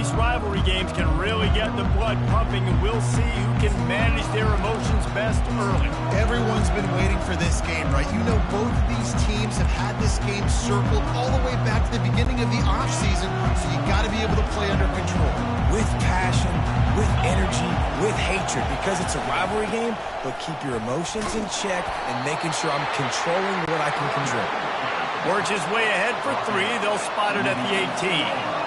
These rivalry games can really get the blood pumping, and we'll see who can manage their emotions best early. Everyone's been waiting for this game, right? You know, both of these teams have had this game circled all the way back to the beginning of the offseason, so you got to be able to play under control. With passion, with energy, with hatred, because it's a rivalry game, but keep your emotions in check and making sure I'm controlling what I can control. Works his way ahead for three. They'll spot it at the 18.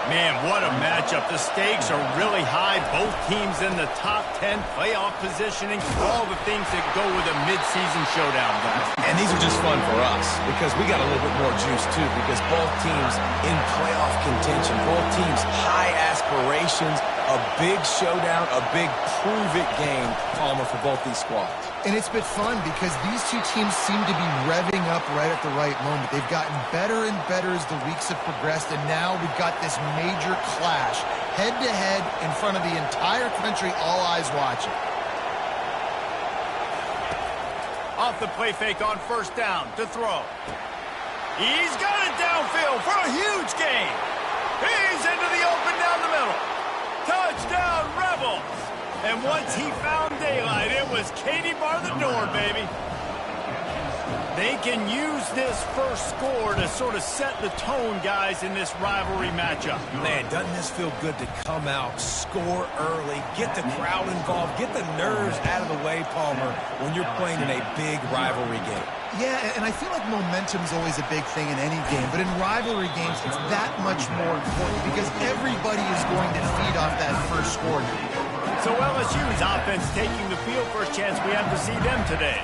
Man, what a matchup. The stakes are really high. Both teams in the top 10 playoff positioning. All the things that go with a midseason showdown, guys. And these are just fun for us because we got a little bit more juice, too, because both teams in playoff contention, both teams high aspirations, a big showdown, a big prove-it game, Palmer, for both these squads. And it's been fun because these two teams seem to be revving up right at the right moment. They've gotten better and better as the weeks have progressed, and now we've got this major clash, head-to-head in front of the entire country, all eyes watching. Off the play fake on first down to throw. He's got it downfield for a huge gain. He's into the open down the middle. Touchdown, Rebels! And once he found daylight, it was Katie bar the door, baby. They can use this first score to sort of set the tone, guys, in this rivalry matchup. Man, doesn't this feel good to come out, score early, get the crowd involved, get the nerves out of the way, Palmer, when you're playing in a big rivalry game? Yeah, and I feel like momentum's always a big thing in any game, but in rivalry games, it's that much more important because everybody is going to feed off that first score. So LSU's offense taking the field. First chance we have to see them today.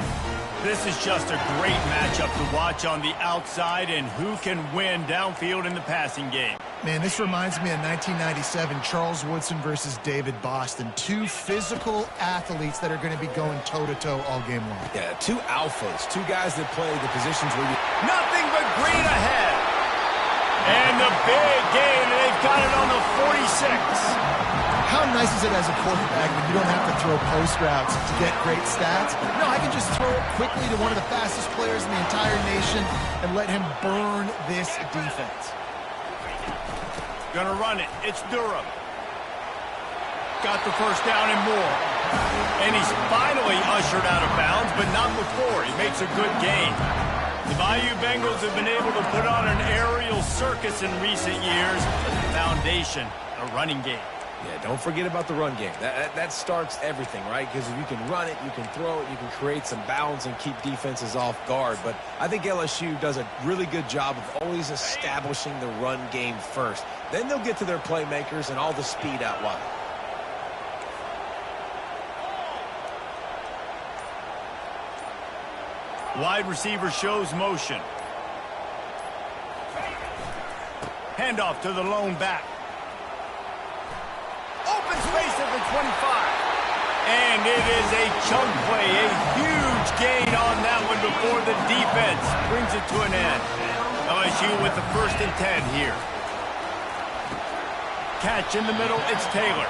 This is just a great matchup to watch on the outside, and who can win downfield in the passing game. Man, this reminds me of 1997, Charles Woodson versus David Boston. Two physical athletes that are going to be going toe-to-toe all game long. Yeah, two alphas, two guys that play the positions where you... Nothing but green ahead. And the big gain, and they've got it on the 46. How nice is it as a quarterback when you don't have to throw post routes to get great stats? No, I can just throw it quickly to one of the fastest players in the entire nation and let him burn this defense. Gonna run it. It's Durham. Got the first down and more. And he's finally ushered out of bounds, but not before. He makes a good gain. The Bayou Bengals have been able to put on an aerial circus in recent years. Foundation, a running game. Yeah, don't forget about the run game. That starts everything, right? Because if you can run it, you can throw it, you can create some balance and keep defenses off guard. But I think LSU does a really good job of always establishing the run game first. Then they'll get to their playmakers and all the speed out wide. Wide receiver shows motion. Handoff to the lone back. Open space at the 25. And it is a chunk play, a huge gain on that one before the defense brings it to an end. LSU with the 1st and 10 here. Catch in the middle, it's Taylor.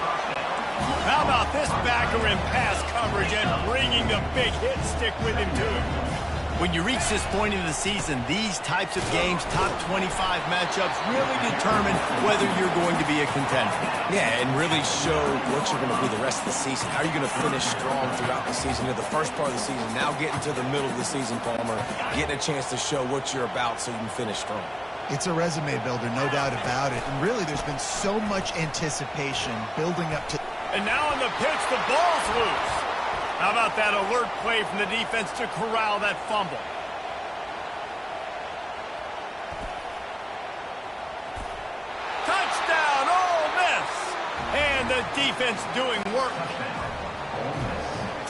How about this backer in pass coverage and bringing the big hit stick with him too? When you reach this point in the season, these types of games, top 25 matchups, really determine whether you're going to be a contender. Yeah, and really show what you're going to be the rest of the season. How are you going to finish strong throughout the season? You're the first part of the season, now getting to the middle of the season, Palmer, getting a chance to show what you're about so you can finish strong. It's a resume builder, no doubt about it. And really, there's been so much anticipation building up to... And now on the pitch, the ball's loose. How about that alert play from the defense to corral that fumble? Touchdown, Ole Miss! And the defense doing work.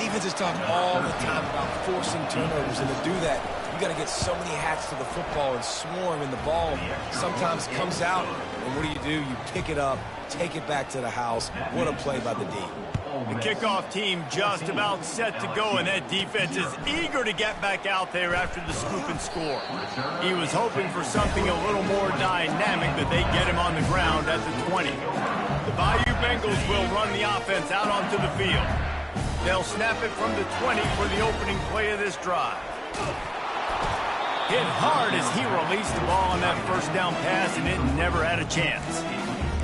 Defenses talk all the time about forcing turnovers, and to do that, you got to get so many hats to the football and swarm, and the ball sometimes comes out, and what do? You pick it up, take it back to the house. What a play by the D. The kickoff team just about set to go, and that defense is eager to get back out there after the scoop and score. He was hoping for something a little more dynamic, but they get him on the ground at the 20. The Bayou Bengals will run the offense out onto the field. They'll snap it from the 20 for the opening play of this drive. Hit hard as he released the ball on that first down pass, and it never had a chance.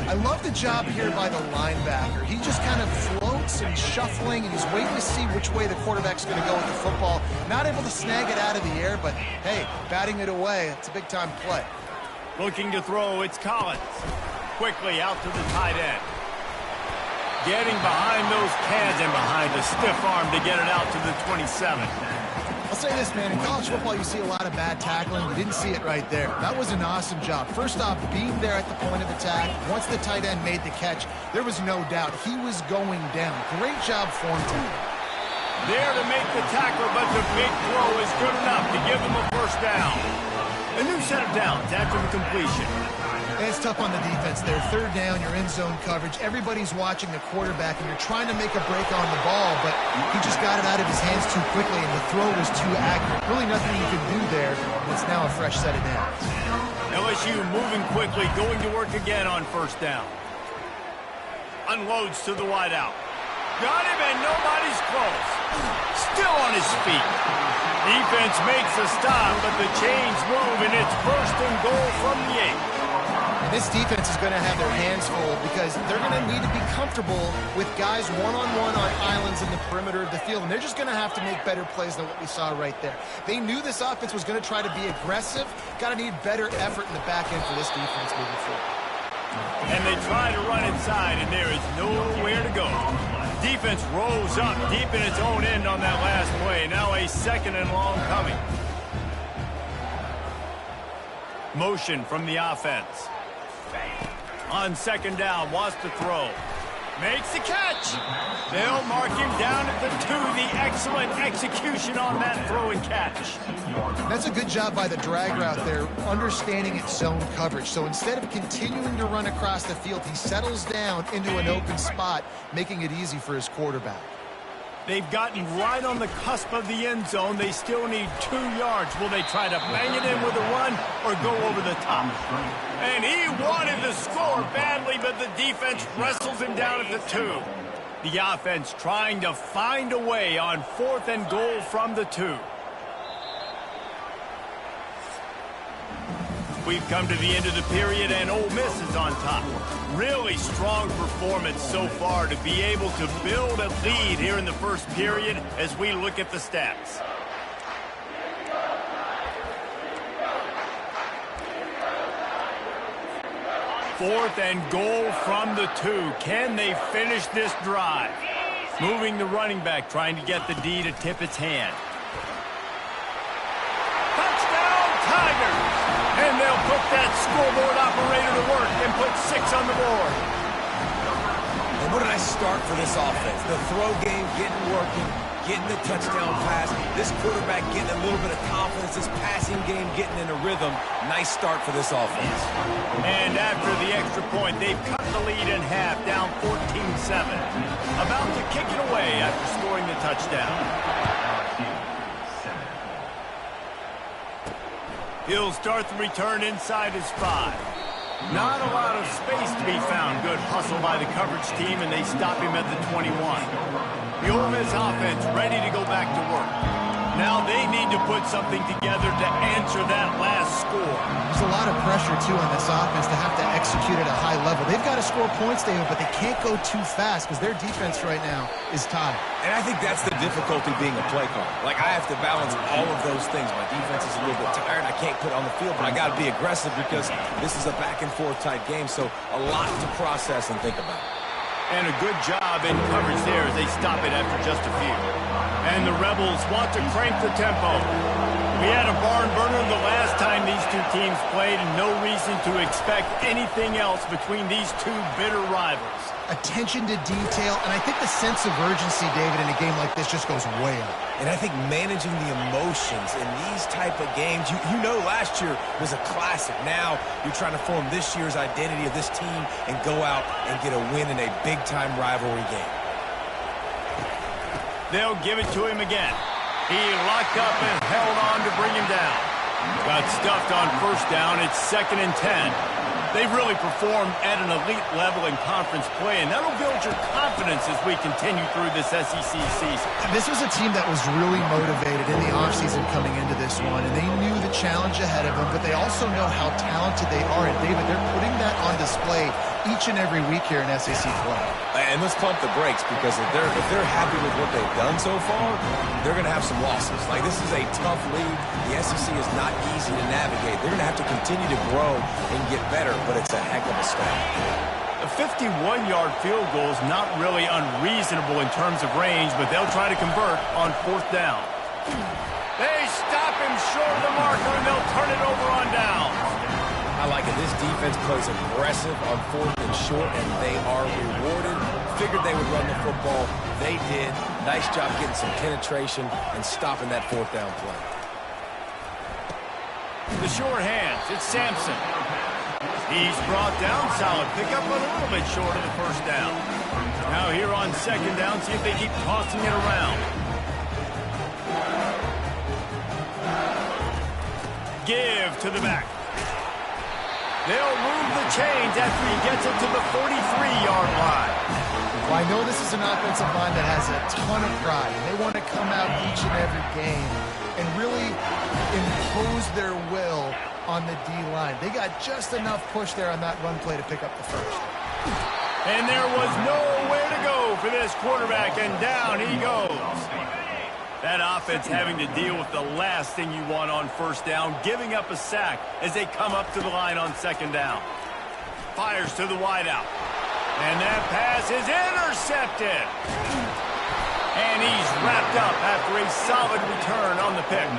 I love the job here by the linebacker. He just kind of floats and he's shuffling and he's waiting to see which way the quarterback's going to go with the football. Not able to snag it out of the air, but hey, batting it away, it's a big-time play. Looking to throw, it's Collins. Quickly out to the tight end. Getting behind those pads and behind the stiff arm to get it out to the 27. I'll say this, man, in college football you see a lot of bad tackling. You didn't see it right there. That was an awesome job. First off, being there at the point of attack. Once the tight end made the catch, there was no doubt he was going down. Great job for him tonight. There to make the tackle, but the big throw is good enough to give them a first down. A new set of downs after the completion. And it's tough on the defense there. Third down, you're in zone coverage. Everybody's watching the quarterback, and you're trying to make a break on the ball, but he just got it out of his hands too quickly, and the throw was too accurate. Really nothing you can do there. It's now a fresh set of downs. LSU moving quickly, going to work again on first down. Unloads to the wideout. Got him, and nobody's close. Still on his feet. Defense makes a stop, but the chains move, and it's first and goal from the 8. And this defense is going to have their hands full because they're going to need to be comfortable with guys one-on-one on islands in the perimeter of the field, and they're just going to have to make better plays than what we saw right there. They knew this offense was going to try to be aggressive. Got to need better effort in the back end for this defense moving forward. And they try to run inside, and there is nowhere to go. Defense rolls up deep in its own end on that last play. Now a second and long coming. Motion from the offense. On second down, wants to throw. Makes the catch. They'll mark him down at the 2. The excellent execution on that throw and catch. That's a good job by the drag route there, understanding its zone coverage. So instead of continuing to run across the field, he settles down into an open spot, making it easy for his quarterback. They've gotten right on the cusp of the end zone. They still need 2 yards. Will they try to bang it in with a run or go over the top? And he wanted to score badly, but the defense wrestles him down at the 2. The offense trying to find a way on 4th and goal from the 2. We've come to the end of the period, and Ole Miss is on top. Really strong performance so far to be able to build a lead here in the first period as we look at the stats. Fourth and goal from the 2. Can they finish this drive? Moving the running back, trying to get the D to tip its hand. Touchdown, Tigers! And they'll put that scoreboard operator to work and put 6 on the board. And what did I start for this offense? The throw game getting working, getting the touchdown pass. This quarterback getting a little bit of confidence. This passing game getting in a rhythm. Nice start for this offense. And after the extra point, they've cut the lead in half, down 14-7. About to kick it away after scoring the touchdown. He'll start the return inside his 5. Not a lot of space to be found. Good hustle by the coverage team, and they stop him at the 21. The Ole Miss offense ready to go back to work. Now they need to put something together to answer that last score. There's a lot of pressure, too, on this offense to have to execute at a high level. They've got to score points, David, but they can't go too fast because their defense right now is tied. And I think that's the difficulty being a play caller. Like, I have to balance all of those things. My defense is a little bit tired. I can't put it on the field, but I got to be aggressive because this is a back-and-forth type game, so a lot to process and think about. And a good job in coverage there as they stop it after just a few. And the Rebels want to crank the tempo. We had a barn burner the last time these two teams played, and no reason to expect anything else between these two bitter rivals. Attention to detail, and I think the sense of urgency, David, in a game like this just goes way up. And I think managing the emotions in these type of games, you know last year was a classic. Now you're trying to form this year's identity of this team and go out and get a win in a big-time rivalry game. They'll give it to him again. He locked up and held on to bring him down. Got stuffed on first down. It's 2nd and 10. They've really performed at an elite level in conference play, and that'll build your confidence as we continue through this SEC season. This was a team that was really motivated in the offseason coming into this one, and they knew the challenge ahead of them, but they also know how talented they are. And, David, they're putting that on display each and every week here in SEC play. And let's pump the brakes, because if they're happy with what they've done so far, they're going to have some losses. Like, this is a tough league. The SEC is not easy to navigate. They're going to have to continue to grow and get better, but it's a heck of a start. A 51-yard field goal is not really unreasonable in terms of range, but they'll try to convert on 4th down. They stop him short of the marker, and they'll turn it over on down. I like it. This defense plays aggressive on 4th and short, and they are rewarded. Figured they would run the football. They did. Nice job getting some penetration and stopping that 4th down play. The short hands. It's Sampson. He's brought down. Solid pickup, but a little bit short of the 1st down. Now here on 2nd down, see if they keep tossing it around. Give to the back. They'll move the chains after he gets it to the 43-yard line. Well, I know this is an offensive line that has a ton of pride, and they want to come out each and every game and really impose their will on the D-line. They got just enough push there on that run play to pick up the 1st. And there was nowhere to go for this quarterback, and down he goes. That offense having to deal with the last thing you want on 1st down, giving up a sack as they come up to the line on 2nd down. Fires to the wideout. And that pass is intercepted. And he's wrapped up after a solid return on the pick.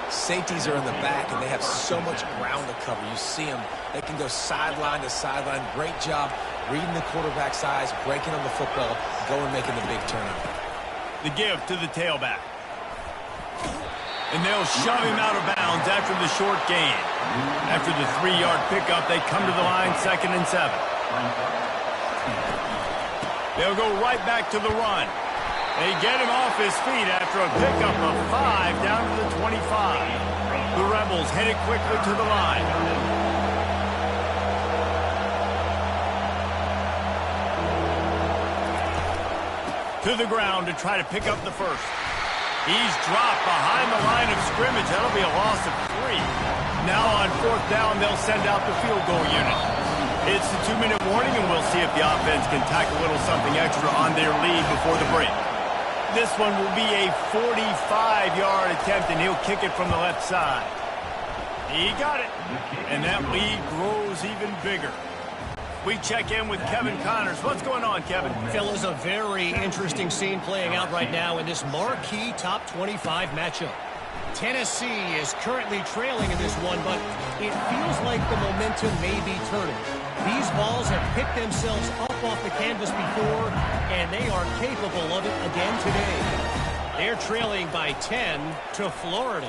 Safeties are in the back, and they have so much ground to cover. You see them. They can go sideline to sideline. Great job reading the quarterback's eyes, breaking on the football, going making the big turnover. The give to the tailback. And they'll shove him out of bounds after the short gain. After the 3-yard pickup, they come to the line 2nd and 7. They'll go right back to the run. They get him off his feet after a pickup of 5 down to the 25. The Rebels headed quickly to the line. To the ground to try to pick up the 1st. He's dropped behind the line of scrimmage. That'll be a loss of 3. Now on 4th down, they'll send out the field goal unit. It's the 2-minute warning, and we'll see if the offense can tack a little something extra on their lead before the break. This one will be a 45-yard attempt, and he'll kick it from the left side. He got it, and that lead grows even bigger. We check in with Kevin Connors. What's going on, Kevin? Fellas, a very interesting scene playing out right now in this marquee top 25 matchup. Tennessee is currently trailing in this one, but it feels like the momentum may be turning. These balls have picked themselves up off the canvas before, and they are capable of it again today. They're trailing by 10 to Florida.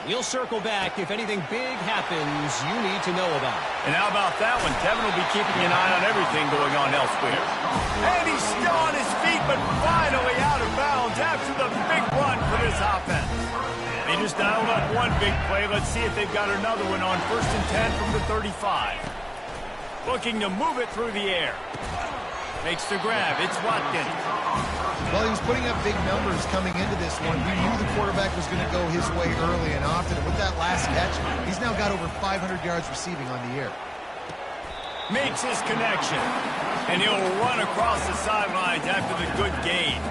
We'll circle back if anything big happens you need to know about. And how about that one? Kevin will be keeping an eye on everything going on elsewhere. And he's still on his feet, but finally out of bounds after the big run for this offense. They just dialed up one big play. Let's see if they've got another one on 1st and 10 from the 35. Looking to move it through the air. Makes the grab. It's Watkins. Well, he was putting up big numbers coming into this one. We knew the quarterback was going to go his way early and often. And with that last catch, he's now got over 500 yards receiving on the year. Makes his connection. And he'll run across the sidelines after the good gain.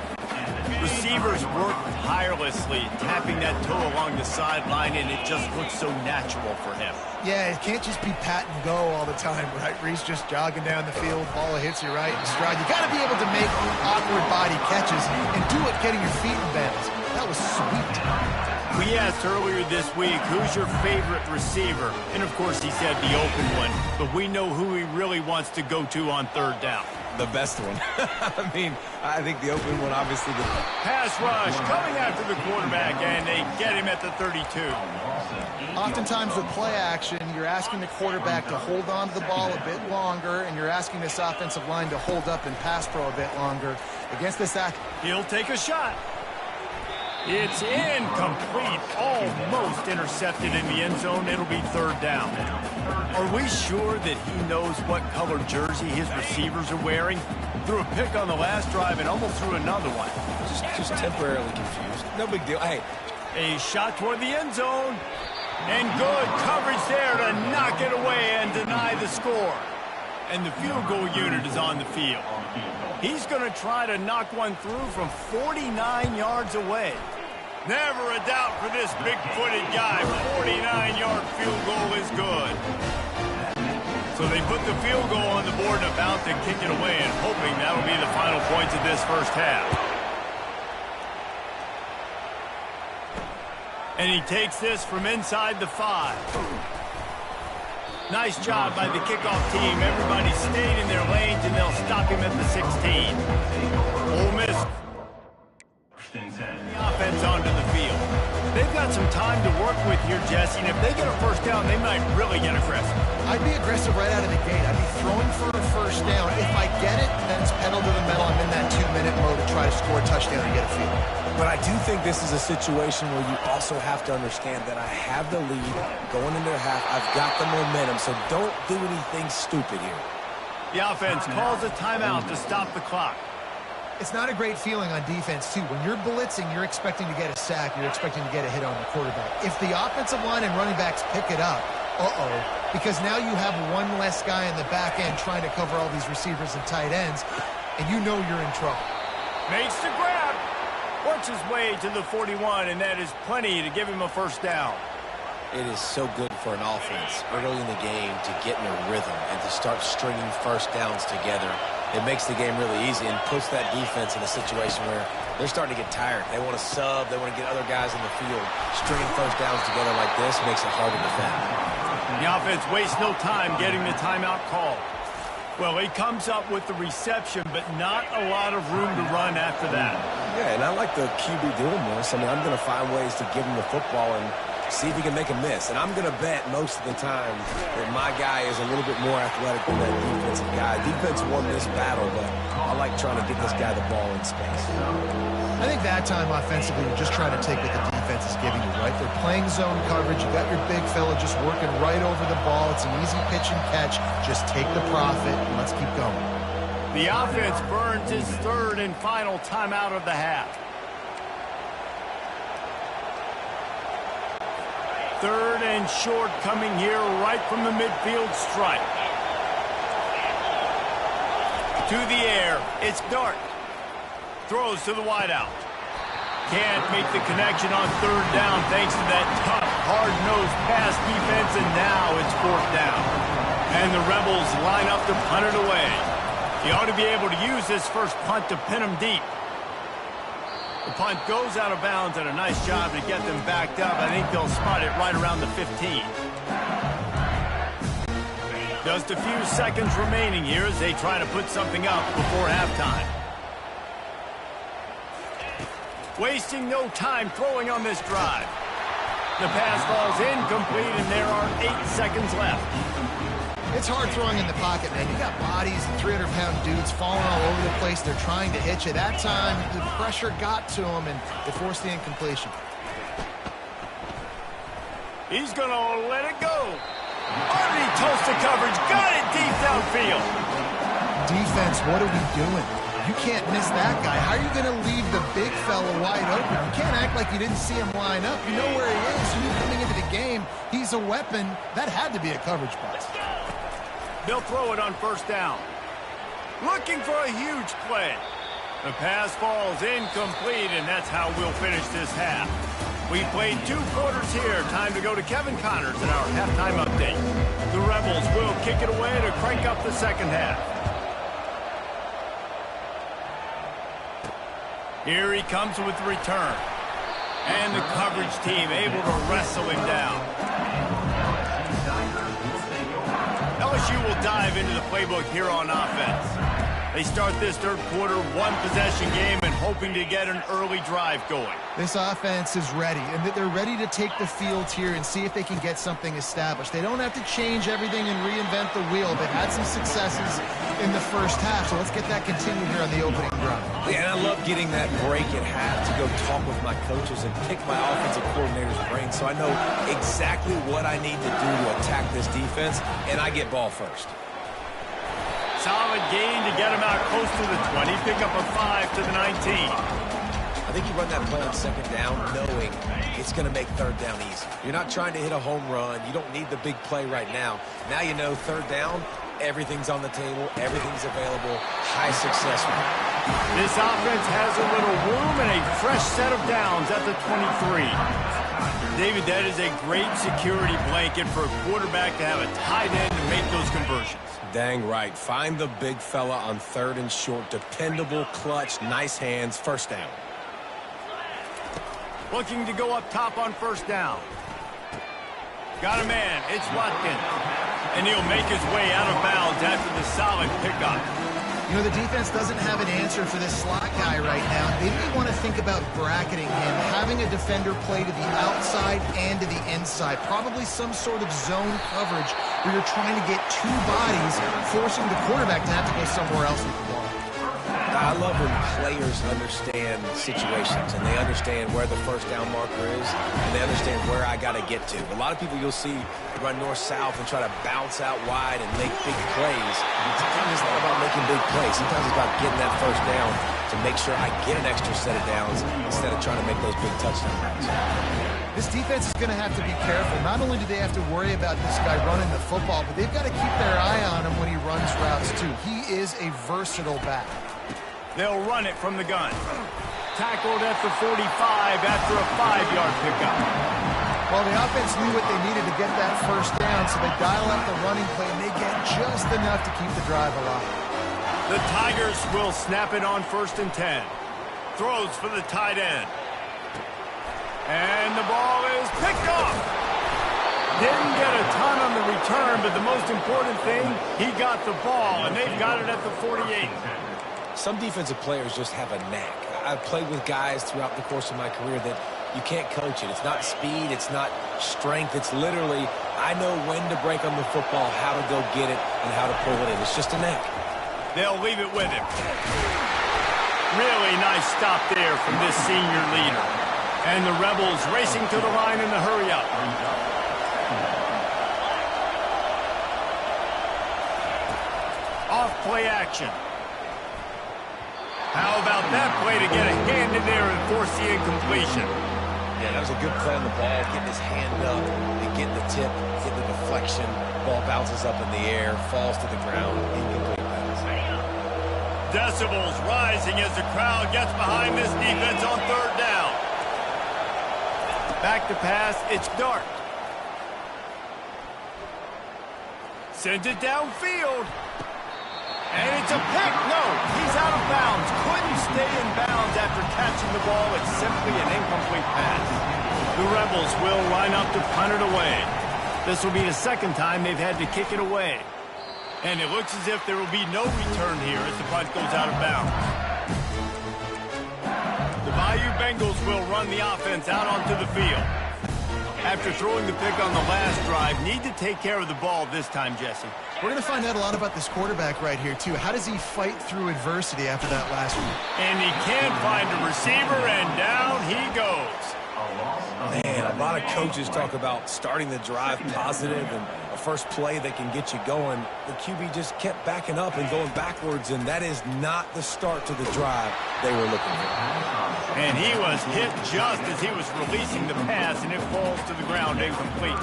Receivers work tirelessly, tapping that toe along the sideline, and it just looks so natural for him. Yeah, it can't just be pat and go all the time, right? Where he's just jogging down the field, ball hits you right in stride. You got to be able to make awkward body catches and do it getting your feet in bounds. That was sweet. We asked earlier this week, who's your favorite receiver? And, of course, he said the open one. But we know who he really wants to go to on 3rd down. The best one. I mean, I think the open one, obviously. Pass rush coming after the quarterback, and they get him at the 32. Oftentimes with play action, you're asking the quarterback to hold on to the ball a bit longer, and you're asking this offensive line to hold up and pass pro a bit longer. Against this act, he'll take a shot. It's incomplete, almost intercepted in the end zone. It'll be 3rd down. Are we sure that he knows what color jersey his receivers are wearing? Threw a pick on the last drive and almost threw another one. Just temporarily confused. No big deal. Hey, a shot toward the end zone. And good coverage there to knock it away and deny the score. And the field goal unit is on the field. He's going to try to knock one through from 49 yards away. Never a doubt for this big-footed guy. 49-yard field goal is good. So they put the field goal on the board and about to kick it away and hoping that'll be the final points of this first half. And he takes this from inside the 5. Nice job by the kickoff team. Everybody stayed in their lanes, and they'll stop him at the 16. Ole Miss. The offense onto the field. They've got some time to work with here, Jesse, and if they get a first down, they might really get aggressive. I'd be aggressive right out of the gate. I'd be throwing for a first down. If I get it, then it's pedal to the metal. I'm in that 2-minute mode to try to score a touchdown and get a field. But I do think this is a situation where you also have to understand that I have the lead going into the half. I've got the momentum, so don't do anything stupid here. The offense calls a timeout to stop the clock. It's not a great feeling on defense, too. When you're blitzing, you're expecting to get a sack. You're expecting to get a hit on the quarterback. If the offensive line and running backs pick it up, because now you have one less guy in the back end trying to cover all these receivers and tight ends, and you know you're in trouble. Makes the grab. Works his way to the 41, and that is plenty to give him a first down. It is so good for an offense early in the game to get in a rhythm and to start stringing first downs together. It makes the game really easy and puts that defense in a situation where they're starting to get tired. They want to sub. They want to get other guys in the field. Stringing first downs together like this makes it hard to defend. The offense wastes no time getting the timeout call. Well, he comes up with the reception, but not a lot of room to run after that. Yeah, and I like the QB doing this. I mean, I'm going to find ways to give him the football and see if he can make a miss. And I'm going to bet most of the time that my guy is a little bit more athletic than that defensive guy. Defense won this battle, but I like trying to get this guy the ball in space. I think that time offensively, you're just trying to take what the defense is giving you, right? They're playing zone coverage. You got your big fella just working right over the ball. It's an easy pitch and catch. Just take the profit and let's keep going. The offense burns his third and final timeout of the half. Third and short coming here right from the midfield stripe. To the air. It's Dart. Throws to the wideout. Can't make the connection on third down thanks to that tough, hard-nosed pass defense, and now it's fourth down. And the Rebels line up to punt it away. He ought to be able to use this first punt to pin them deep. The punt goes out of bounds, and a nice job to get them backed up. I think they'll spot it right around the 15. Just a few seconds remaining here as they try to put something up before halftime. Wasting no time throwing on this drive. The pass falls incomplete, and there are 8 seconds left. It's hard throwing in the pocket, man. You got bodies, 300-pound dudes falling all over the place. They're trying to hit you. That time, the pressure got to them, and they forced the incompletion. He's going to let it go. Already toasted coverage. Got it deep downfield. Defense, what are we doing? You can't miss that guy. How are you going to leave the big fella wide open? You can't act like you didn't see him line up. You know where he is. You're coming into the game. He's a weapon. That had to be a coverage bust. They'll throw it on first down. Looking for a huge play. The pass falls incomplete, and that's how we'll finish this half. We played 2 quarters here. Time to go to Kevin Connors in our halftime update. The Rebels will kick it away to crank up the second half. Here he comes with the return. And the coverage team able to wrestle him down. LSU will dive into the playbook here on offense. They start this third quarter, 1-possession game, and hoping to get an early drive going. This offense is ready, and they're ready to take the field here and see if they can get something established. They don't have to change everything and reinvent the wheel. They've had some successes in the first half, so let's get that continued here on the opening drive. Yeah, and I love getting that break at half to go talk with my coaches and pick my offensive coordinator's brain so I know exactly what I need to do to attack this defense, and I get ball first. Solid gain to get him out close to the 20. Pick up a 5 to the 19. I think you run that play on second down knowing it's going to make third down easy. You're not trying to hit a home run. You don't need the big play right now. Now you know third down, everything's on the table, everything's available, high success rate. This offense has a little room and a fresh set of downs at the 23. David, that is a great security blanket for a quarterback to have a tight end to make those conversions. Dang right. Find the big fella on 3rd and short. Dependable, clutch, nice hands, first down. Looking to go up top on first down. Got a man. It's Watkins. And he'll make his way out of bounds after the solid pickup. You know, the defense doesn't have an answer for this slot guy right now. They may want to think about bracketing him, having a defender play to the outside and to the inside. Probably some sort of zone coverage where you're trying to get two bodies, forcing the quarterback to have to go somewhere else with the ball. I love when players understand situations and they understand where the first down marker is and they understand where I got to get to. A lot of people you'll see run north-south and try to bounce out wide and make big plays. Sometimes it's not about making big plays. Sometimes it's about getting that first down to make sure I get an extra set of downs instead of trying to make those big touchdown runs. This defense is going to have to be careful. Not only do they have to worry about this guy running the football, but they've got to keep their eye on him when he runs routes too. He is a versatile back. They'll run it from the gun. Tackled at the 45 after a 5-yard pickup. Well, the offense knew what they needed to get that first down, so they dial up the running play, and they get just enough to keep the drive alive. The Tigers will snap it on 1st and 10. Throws for the tight end. And the ball is picked off. Didn't get a ton on the return, but the most important thing, he got the ball, and they've got it at the 48. Some defensive players just have a knack. I've played with guys throughout the course of my career that you can't coach it. It's not speed. It's not strength. It's literally, I know when to break on the football, how to go get it, and how to pull it in. It's just a knack. They'll leave it with him. Really nice stop there from this senior leader. And the Rebels racing to the line in the hurry-up. Off play action. How about that play to get a hand in there and force the incompletion? Yeah, that was a good play on the ball, getting his hand up, and getting the tip, getting the deflection. Ball bounces up in the air, falls to the ground, incomplete pass. Decibels rising as the crowd gets behind this defense on 3rd down. Back to pass, it's Dart. Sends it downfield. And it's a pick. No, he's out of bounds. Couldn't stay in bounds after catching the ball. It's simply an incomplete pass. The Rebels will line up to punt it away. This will be the 2nd time they've had to kick it away. And it looks as if there will be no return here as the punt goes out of bounds. The Bayou Bengals will run the offense out onto the field. After throwing the pick on the last drive, need to take care of the ball this time, Jesse. We're going to find out a lot about this quarterback right here, too. How does he fight through adversity after that last one? And he can't find a receiver, and down he goes. Man, a lot of coaches talk about starting the drive positive and a first play that can get you going. The QB just kept backing up and going backwards, and that is not the start to the drive they were looking for. And he was hit just as he was releasing the pass, and it falls to the ground incomplete.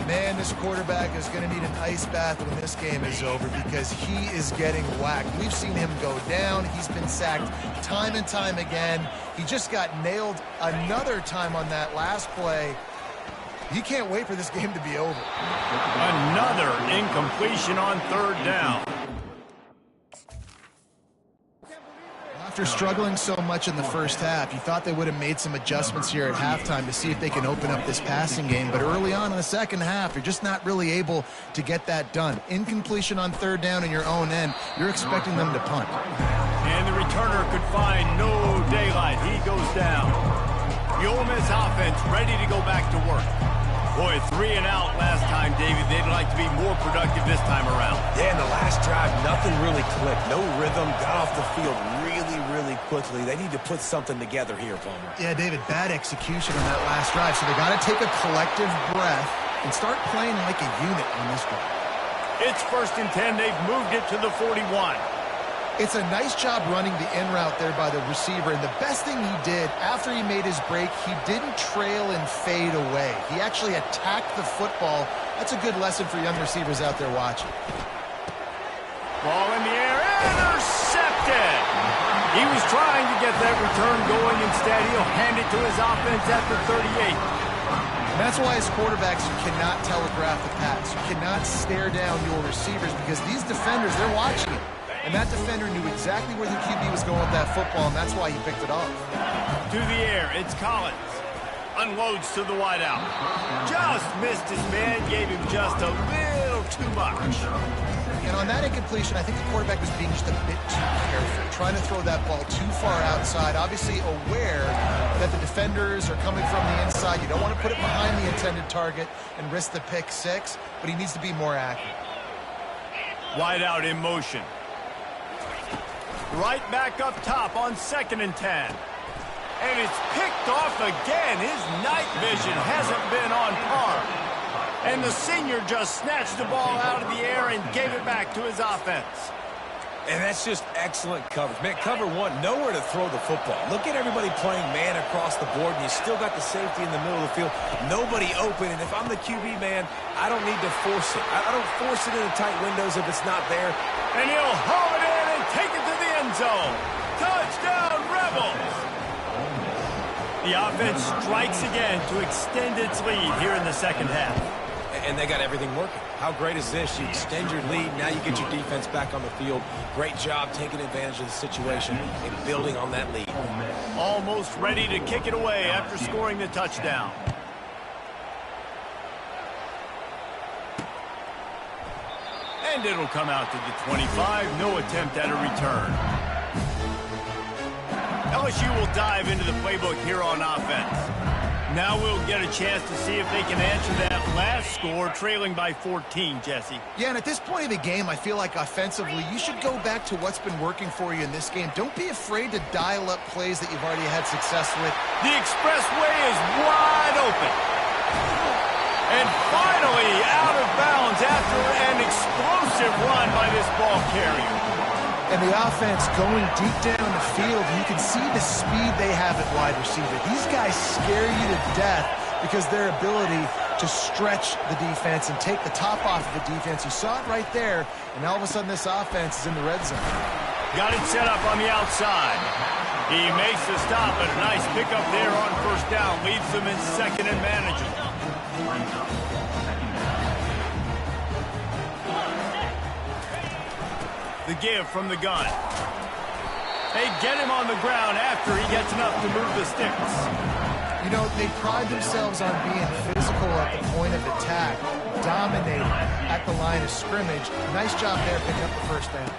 Man, this quarterback is going to need an ice bath when this game is over because he is getting whacked. We've seen him go down. He's been sacked time and time again. He just got nailed another time on that last play. He can't wait for this game to be over. Another incompletion on 3rd down. After struggling so much in the first half, you thought they would have made some adjustments here at halftime to see if they can open up this passing game. But early on in the second half, you're just not really able to get that done. Incompletion on 3rd down in your own end, you're expecting them to punt. And the returner could find no daylight. He goes down. The Ole Miss offense ready to go back to work. Boy, 3 and out last time, David. They'd like to be more productive this time around. Yeah, in the last drive, nothing really clicked. No rhythm, got off the field really quickly. They need to put something together here, Palmer. Yeah, David, bad execution on that last drive. So they got to take a collective breath and start playing like a unit on this one. It's 1st and 10. They've moved it to the 41. It's a nice job running the in route there by the receiver. And the best thing he did after he made his break, he didn't trail and fade away. He actually attacked the football. That's a good lesson for young receivers out there watching. Ball in the air, intercepted. He was trying to get that return going. Instead, he'll hand it to his offense at the 38. And that's why as quarterbacks, you cannot telegraph the pass. You cannot stare down your receivers because these defenders, they're watching it. And that defender knew exactly where the QB was going with that football, and that's why he picked it off. To the air, it's Collins. Unloads to the wideout. Just missed his man, gave him just a little too much. And on that incompletion, I think the quarterback was being just a bit too careful, trying to throw that ball too far outside, obviously aware that the defenders are coming from the inside. You don't want to put it behind the intended target and risk the pick six, but he needs to be more accurate. Wideout in motion. Right back up top on 2nd and 10. And it's picked off again. His night vision hasn't been on par. And the senior just snatched the ball out of the air and gave it back to his offense. And that's just excellent coverage. Man, cover one, nowhere to throw the football. Look at everybody playing man across the board, and you still got the safety in the middle of the field. Nobody open, and if I'm the QB, man, I don't need to force it. I don't force it into tight windows if it's not there. And he'll haul it in and take it to the end zone. Touchdown, Rebels! The offense strikes again to extend its lead here in the second half. And they got everything working. How great is this? You extend your lead. Now you get your defense back on the field. Great job taking advantage of the situation and building on that lead. Almost ready to kick it away after scoring the touchdown. And it'll come out to the 25. No attempt at a return. LSU will dive into the playbook here on offense. Now we'll get a chance to see if they can answer that last score, trailing by 14, Jesse. Yeah, and at this point of the game, I feel like offensively, you should go back to what's been working for you in this game. Don't be afraid to dial up plays that you've already had success with. The expressway is wide open. And finally out of bounds after an explosive run by this ball carrier. And the offense going deep down the field, you can see the speed they have at wide receiver. These guys scare you to death because their ability to stretch the defense and take the top off of the defense. You saw it right there, and all of a sudden this offense is in the red zone. Got it set up on the outside. He makes the stop, and a nice pickup there on 1st down. Leaves them in 2nd and manageable. The give from the gun. They get him on the ground after he gets enough to move the sticks. You know, they pride themselves on being physical at the point of attack, dominating at the line of scrimmage. Nice job there picking up the 1st down.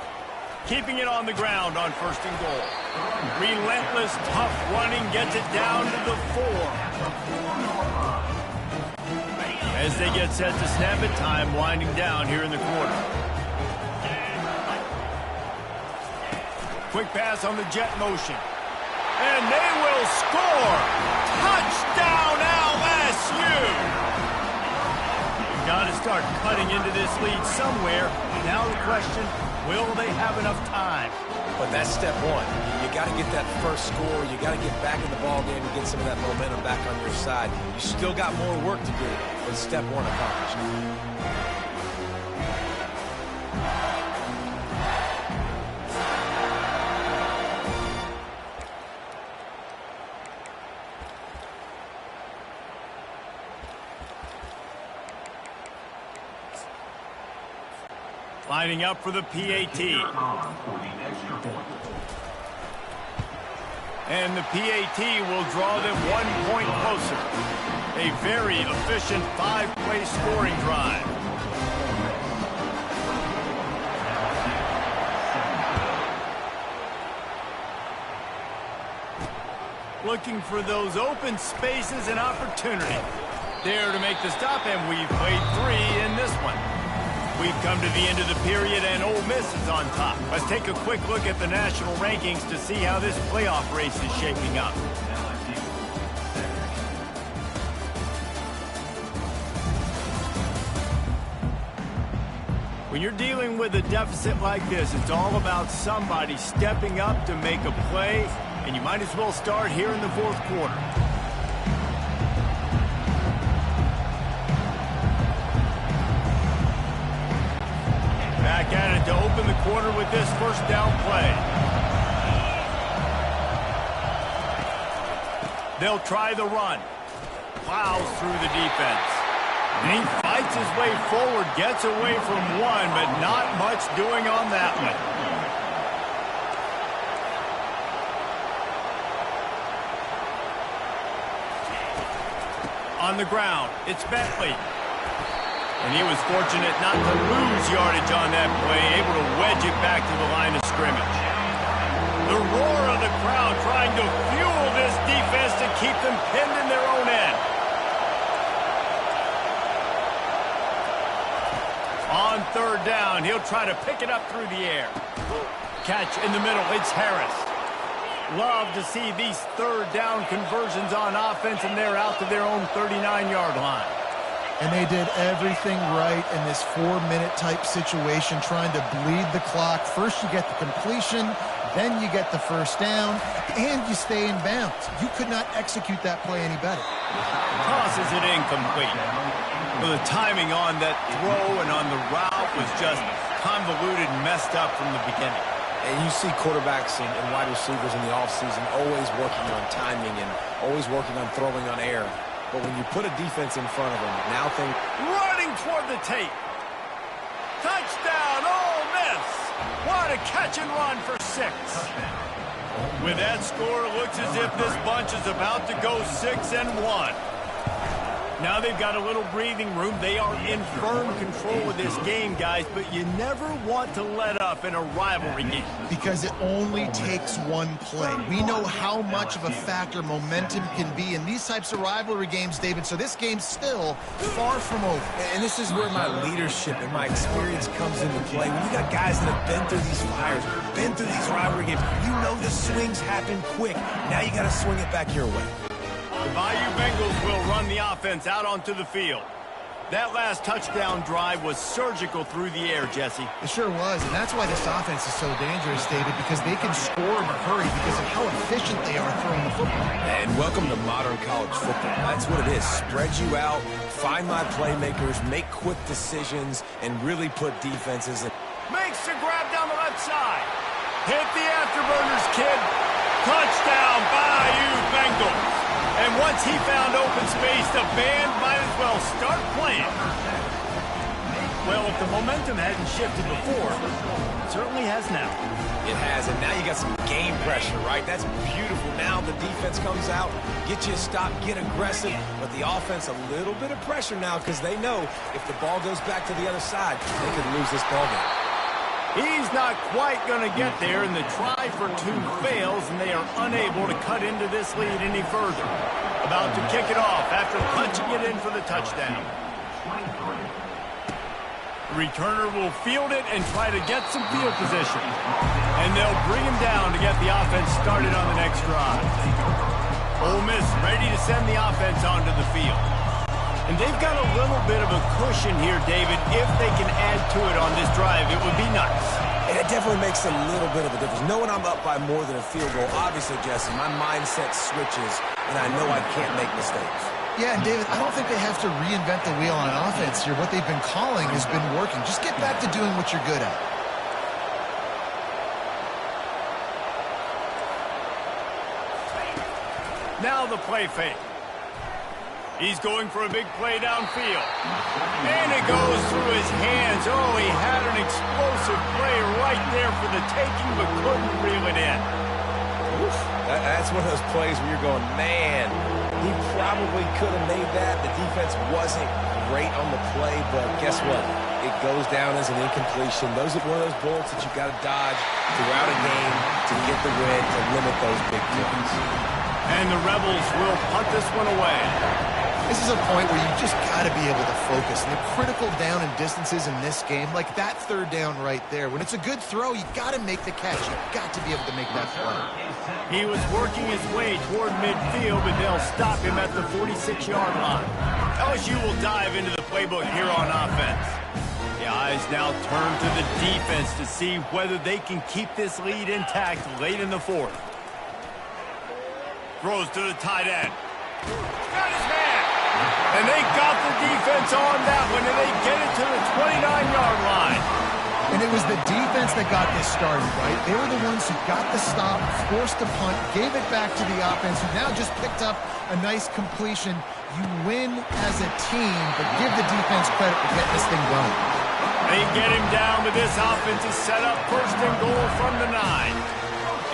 Keeping it on the ground on 1st and goal. Relentless, tough running gets it down to the 4. As they get set to snap it, time winding down here in the quarter. Quick pass on the jet motion. And they will score! Touchdown, LSU! You've got to start cutting into this lead somewhere. Now the question, will they have enough time? But that's step one. You got to get that first score. You got to get back in the ball game and get some of that momentum back on your side. You still got more work to do, but step one accomplished. Lining up for the PAT. And the PAT will draw them 1 point closer. A very efficient 5-play scoring drive. Looking for those open spaces and opportunity. There to make the stop, and we've played 3 in this one. We've come to the end of the period, and Ole Miss is on top. Let's take a quick look at the national rankings to see how this playoff race is shaping up. When you're dealing with a deficit like this, it's all about somebody stepping up to make a play, and you might as well start here in the 4th quarter. Back at it to open open the quarter with this first down play. They'll try the run. Plows through the defense. And he fights his way forward, gets away from one, but not much doing on that one. On the ground, it's Bentley. And he was fortunate not to lose yardage on that play, able to wedge it back to the line of scrimmage. The roar of the crowd trying to fuel this defense to keep them pinned in their own end. On third down, he'll try to pick it up through the air. Catch in the middle, it's Harris. Love to see these third down conversions on offense, and they're out to their own 39-yard line. And they did everything right in this 4-minute type situation, trying to bleed the clock. First you get the completion, then you get the first down, and you stay in bounds. You could not execute that play any better. Tosses it incomplete. Well, the timing on that throw and on the route was just convoluted and messed up from the beginning. And you see quarterbacks and wide receivers in the offseason always working on timing and always working on throwing on air. But when you put a defense in front of them, now things... Running toward the tape. Touchdown, Ole Miss. What a catch and run for 6. With that score, it looks as if this bunch is about to go 6-1. Now they've got a little breathing room. They are in firm control of this game, guys, but you never want to let up in a rivalry game. Because it only takes one play. We know how much of a factor momentum can be in these types of rivalry games, David, so this game's still far from over. And this is where my leadership and my experience comes into play. When you got guys that have been through these fires, been through these rivalry games, you know the swings happen quick. Now you got to swing it back your way. The Bayou Bengals will run the offense out onto the field. That last touchdown drive was surgical through the air, Jesse. It sure was, and that's why this offense is so dangerous, David, because they can score in a hurry because of how efficient they are throwing the football. And welcome to modern college football. That's what it is. Spread you out, find my playmakers, make quick decisions, and really put defenses in. Makes the grab down the left side. Hit the afterburners, kid. Touchdown, Bayou Bengals. And once he found open space, the band might as well start playing. Well, if the momentum hadn't shifted before, it certainly has now. It has, and now you got some game pressure, right? That's beautiful. Now the defense comes out, get you a stop, get aggressive, but the offense a little bit of pressure now because they know if the ball goes back to the other side, they could lose this ball game. He's not quite going to get there, and the try for 2 fails, and they are unable to cut into this lead any further. About to kick it off after punching it in for the touchdown. Returner will field it and try to get some field position. And they'll bring him down to get the offense started on the next drive. Ole Miss ready to send the offense onto the field. And they've got a little bit of a cushion here, David. If they can add to it on this drive, it would be nice. And it definitely makes a little bit of a difference. Knowing I'm up by more than a field goal, obviously, Jesse, my mindset switches, and I know I can't make mistakes. Yeah, and David, I don't think they have to reinvent the wheel on offense here. What they've been calling has been working. Just get back to doing what you're good at. Now the play fake. He's going for a big play downfield. And it goes through his hands. Oh, he had an explosive play right there for the taking, but couldn't reel it in. Oof. That's one of those plays where you're going, man, he probably could have made that. The defense wasn't great on the play, but guess what? It goes down as an incompletion. Those are one of those bullets that you got to dodge throughout a game to get the win, to limit those big plays. And the Rebels will punt this one away. This is a point where you just got to be able to focus. And the critical down and distances in this game, like that third down right there, when it's a good throw, you got to make the catch. You've got to be able to make that play. He was working his way toward midfield, but they'll stop him at the 46-yard line. LSU will dive into the playbook here on offense. The eyes now turn to the defense to see whether they can keep this lead intact late in the fourth. Throws to the tight end. Got his man. And they got the defense on that one, and they get it to the 29-yard line. And And it was the defense that got this started, right? They were the ones who got the stop, forced the punt, gave it back to the offense, who now just picked up a nice completion. You win as a team, but give the defense credit for getting this thing going. They get him down, but this offense is set up first and goal from the 9.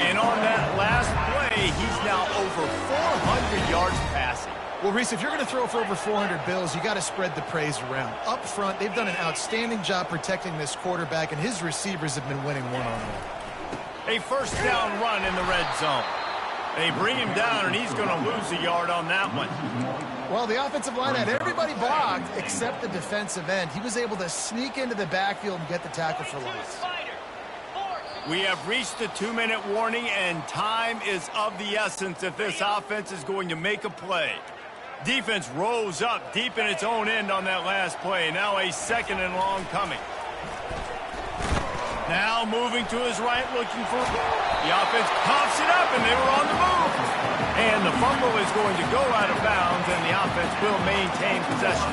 And on that last play, he's now over 400 yards passing. Well, Reese, if you're going to throw for over 400 bills, you got to spread the praise around. Up front, they've done an outstanding job protecting this quarterback, and his receivers have been winning one-on-one. A first down run in the red zone. They bring him down, and he's going to lose a yard on that one. Well, the offensive line had everybody blocked except the defensive end. He was able to sneak into the backfield and get the tackle for loss. We have reached the 2-minute warning, and time is of the essence if this offense is going to make a play. Defense rose up deep in its own end on that last play. Now a second and long coming. Now moving to his right, looking for... The offense pops it up, and they were on the move. And the fumble is going to go out of bounds, and the offense will maintain possession.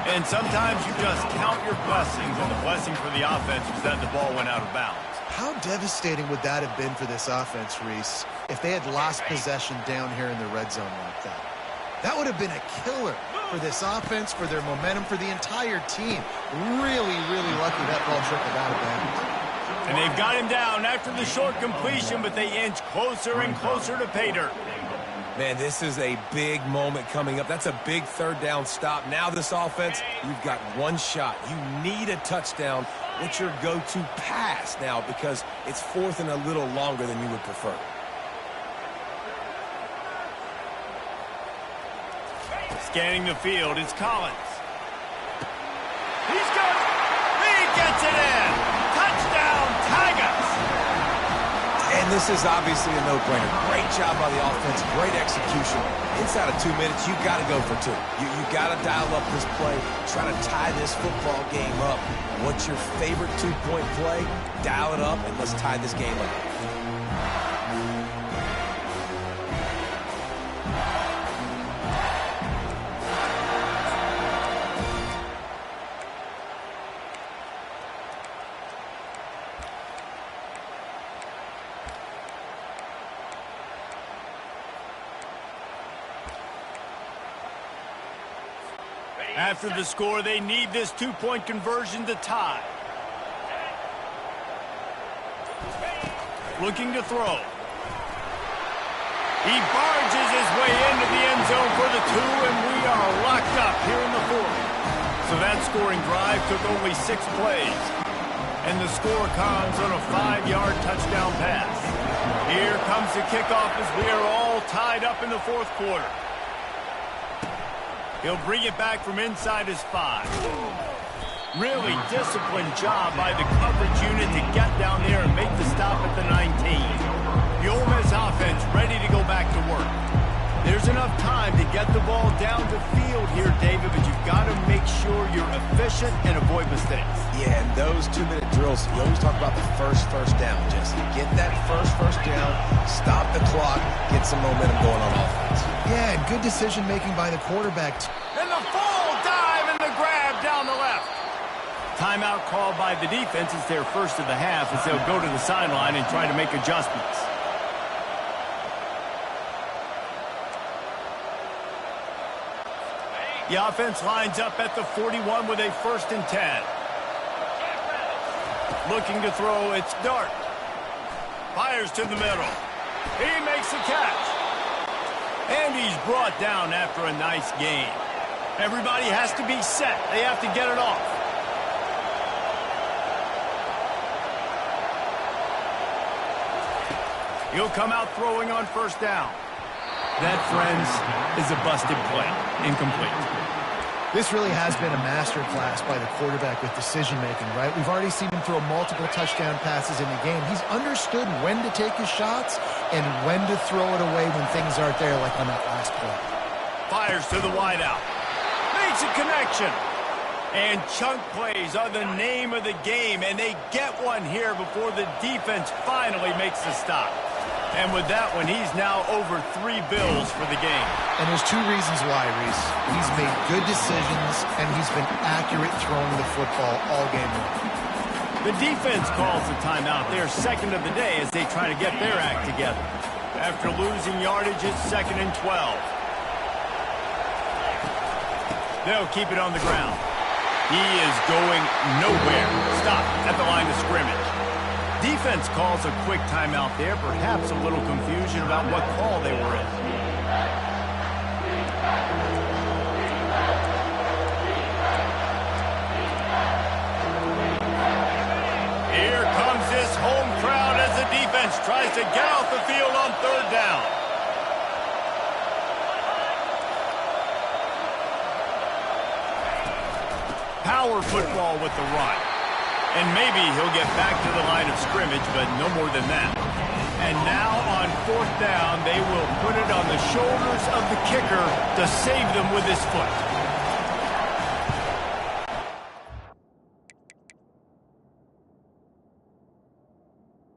And sometimes you just count your blessings, and the blessing for the offense was that the ball went out of bounds. How devastating would that have been for this offense, Reese, if they had lost possession down here in the red zone like that? That would have been a killer for this offense, for their momentum, for the entire team. Really, really lucky that ball trickled out of bounds. And they've got him down after the short completion, but they inch closer and closer to pay dirt. Man, this is a big moment coming up. That's a big third down stop. Now this offense, you've got one shot. You need a touchdown. What's your go-to pass now? Because it's fourth and a little longer than you would prefer. Scanning the field, it's Collins. He's got it. He gets it in. Touchdown, Tigers. And this is obviously a no-brainer. Great job by the offense, great execution. Inside of 2 minutes, you've got to go for 2. You got to dial up this play, try to tie this football game up. What's your favorite 2-point play? Dial it up, and let's tie this game up. After the score, they need this 2-point conversion to tie. Looking to throw. He barges his way into the end zone for the 2, and we are locked up here in the 4th. So that scoring drive took only 6 plays. And the score comes on a 5-yard touchdown pass. Here comes the kickoff as we are all tied up in the 4th quarter. He'll bring it back from inside his 5. Really disciplined job by the coverage unit to get down there and make the stop at the 19. The Ole Miss offense ready to go back to work. There's enough time to get the ball down the field here, David, but you've got to make sure you're efficient and avoid mistakes. Yeah, and those 2-minute drills, you always talk about the first down, Jesse. Get that first down, stop the clock, get some momentum going on offense. Yeah, and good decision-making by the quarterback. And the full dive and the grab down the left. Timeout called by the defense. It's their first of the half as they'll go to the sideline and try to make adjustments. The offense lines up at the 41 with a 1st and 10. Looking to throw, it's Dart. Fires to the middle. He makes the catch. And he's brought down after a nice gain. Everybody has to be set. They have to get it off. He'll come out throwing on 1st down. That, friends, is a busted play. Incomplete. This really has been a masterclass by the quarterback with decision-making, right? We've already seen him throw multiple touchdown passes in the game. He's understood when to take his shots and when to throw it away when things aren't there, like on that last play. Fires to the wideout. Makes a connection. And chunk plays are the name of the game, and they get one here before the defense finally makes the stop. And with that one, he's now over 3 bills for the game. And there's 2 reasons why, Reese. He's made good decisions, and he's been accurate throwing the football all game long. The defense calls the timeout, their second of the day, as they try to get their act together. After losing yardage, it's 2nd and 12. They'll keep it on the ground. He is going nowhere. Stop at the line of scrimmage. Defense calls a quick timeout there. Perhaps a little confusion about what call they were in. Here comes this home crowd as the defense tries to get off the field on 3rd down. Power football with the run. And maybe he'll get back to the line of scrimmage, but no more than that. And now on 4th down, they will put it on the shoulders of the kicker to save them with his foot.